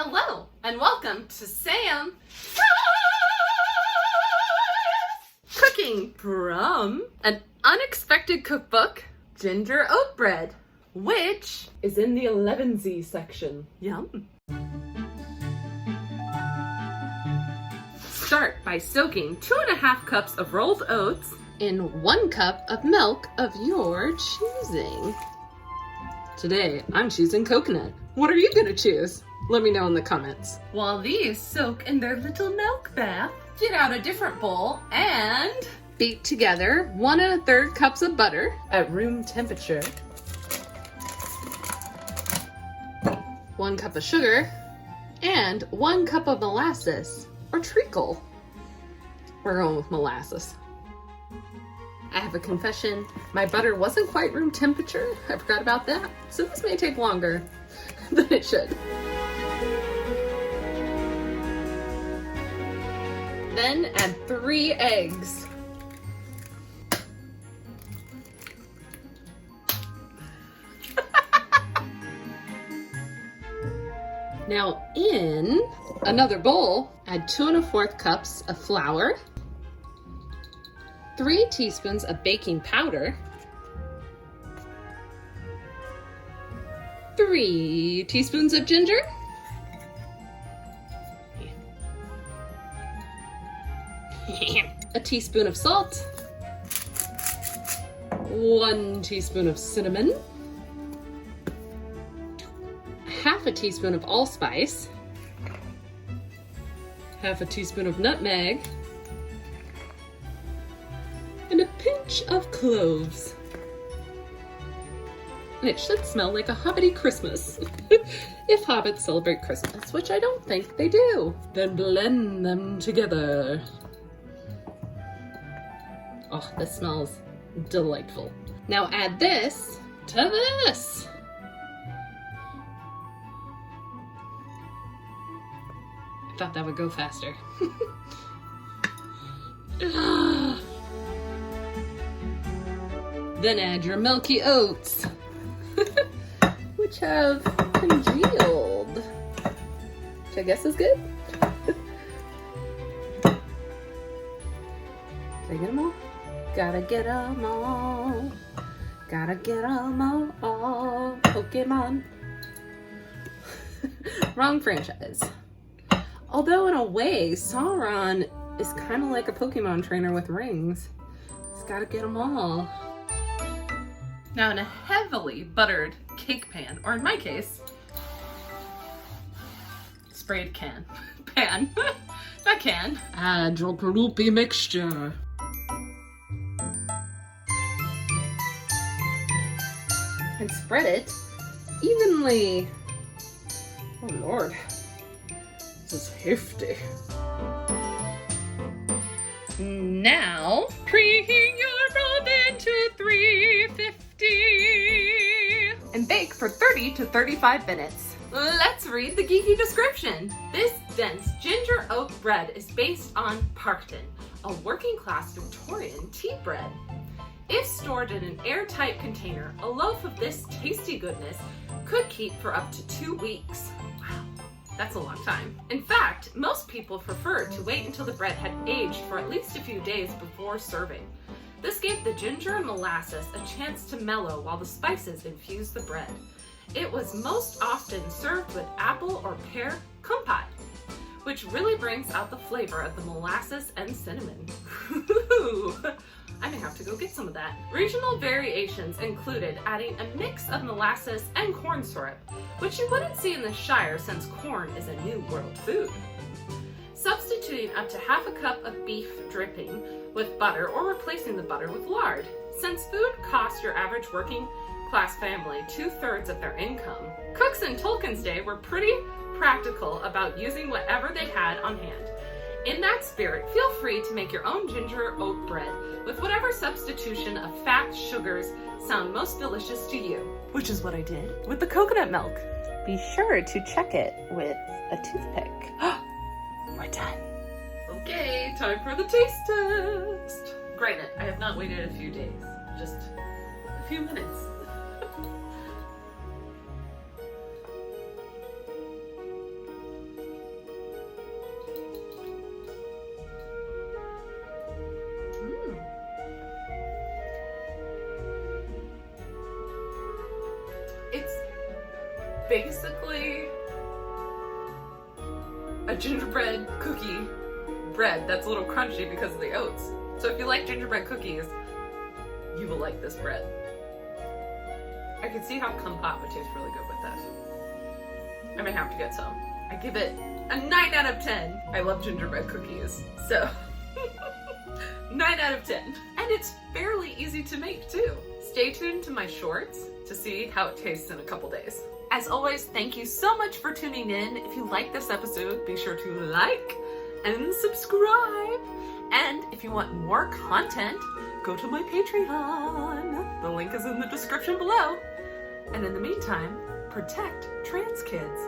Hello, and welcome to Sam Cooking from An Unexpected Cookbook, Ginger Oat Bread, which is in the 11Z section. Yum! Start by soaking 2.5 cups of rolled oats in 1 cup of milk of your choosing. Today, I'm choosing coconut. What are you gonna choose? Let me know in the comments. While these soak in their little milk bath, get out a different bowl and beat together 1 1/3 cups of butter at room temperature, 1 cup of sugar, and 1 cup of molasses or treacle. We're going with molasses. I have a confession. My butter wasn't quite room temperature. I forgot about that. So this may take longer than it should. Then add 3 eggs. Now in another bowl, add 2 1/4 cups of flour, 3 teaspoons of baking powder, 3 teaspoons of ginger, a teaspoon of salt, 1 teaspoon of cinnamon, 1/2 teaspoon of allspice, 1/2 teaspoon of nutmeg, and a pinch of cloves. And it should smell like a hobbity Christmas. If hobbits celebrate Christmas, which I don't think they do. Then blend them together. Oh, this smells delightful. Now add this to this. I thought that would go faster. Then add your milky oats, which have congealed, which I guess is good. Did I get them all? Gotta get them all. Gotta get them all. Pokemon. Wrong franchise. Although in a way, Sauron is kind of like a Pokemon trainer with rings. He's gotta get them all. Now in a heavily buttered cake pan, or in my case, sprayed pan, not can, add your gloopy mixture. And spread it evenly. Oh Lord, this is hefty. Now, preheat your oven to 350 and bake for 30 to 35 minutes. Let's read the geeky description. This dense ginger oat bread is based on Parkton, a working-class Victorian tea bread. If stored in an airtight container, a loaf of this tasty goodness could keep for up to 2 weeks. Wow. That's a long time. In fact, most people prefer to wait until the bread had aged for at least a few days before serving. This gave the ginger and molasses a chance to mellow while the spices infused the bread. It was most often served with apple or pear kumquat, which really brings out the flavor of the molasses and cinnamon. I may have to go get some of that. Regional variations included adding a mix of molasses and corn syrup, which you wouldn't see in the Shire since corn is a New World food. Substituting up to 1/2 cup of beef dripping with butter or replacing the butter with lard. Since food costs your average working class family 2/3 of their income, cooks in Tolkien's day were pretty practical about using whatever they had on hand. In that spirit, feel free to make your own ginger oat bread with whatever substitution of fats, sugars sound most delicious to you, which is what I did with the coconut milk. Be sure to check it with a toothpick. We're done. Okay, time for the taste test. Granted, I have not waited a few days, just a few minutes. basically a gingerbread cookie bread that's a little crunchy because of the oats. So if you like gingerbread cookies, you will like this bread. I can see how kumquat would taste really good with this. I may have to get some. I give it a 9 out of 10. I love gingerbread cookies, so 9 out of 10. And it's fairly easy to make too. Stay tuned to my shorts to see how it tastes in a couple days. As always, thank you so much for tuning in. If you like this episode, be sure to like and subscribe. And if you want more content, go to my Patreon. The link is in the description below. And in the meantime, protect trans kids.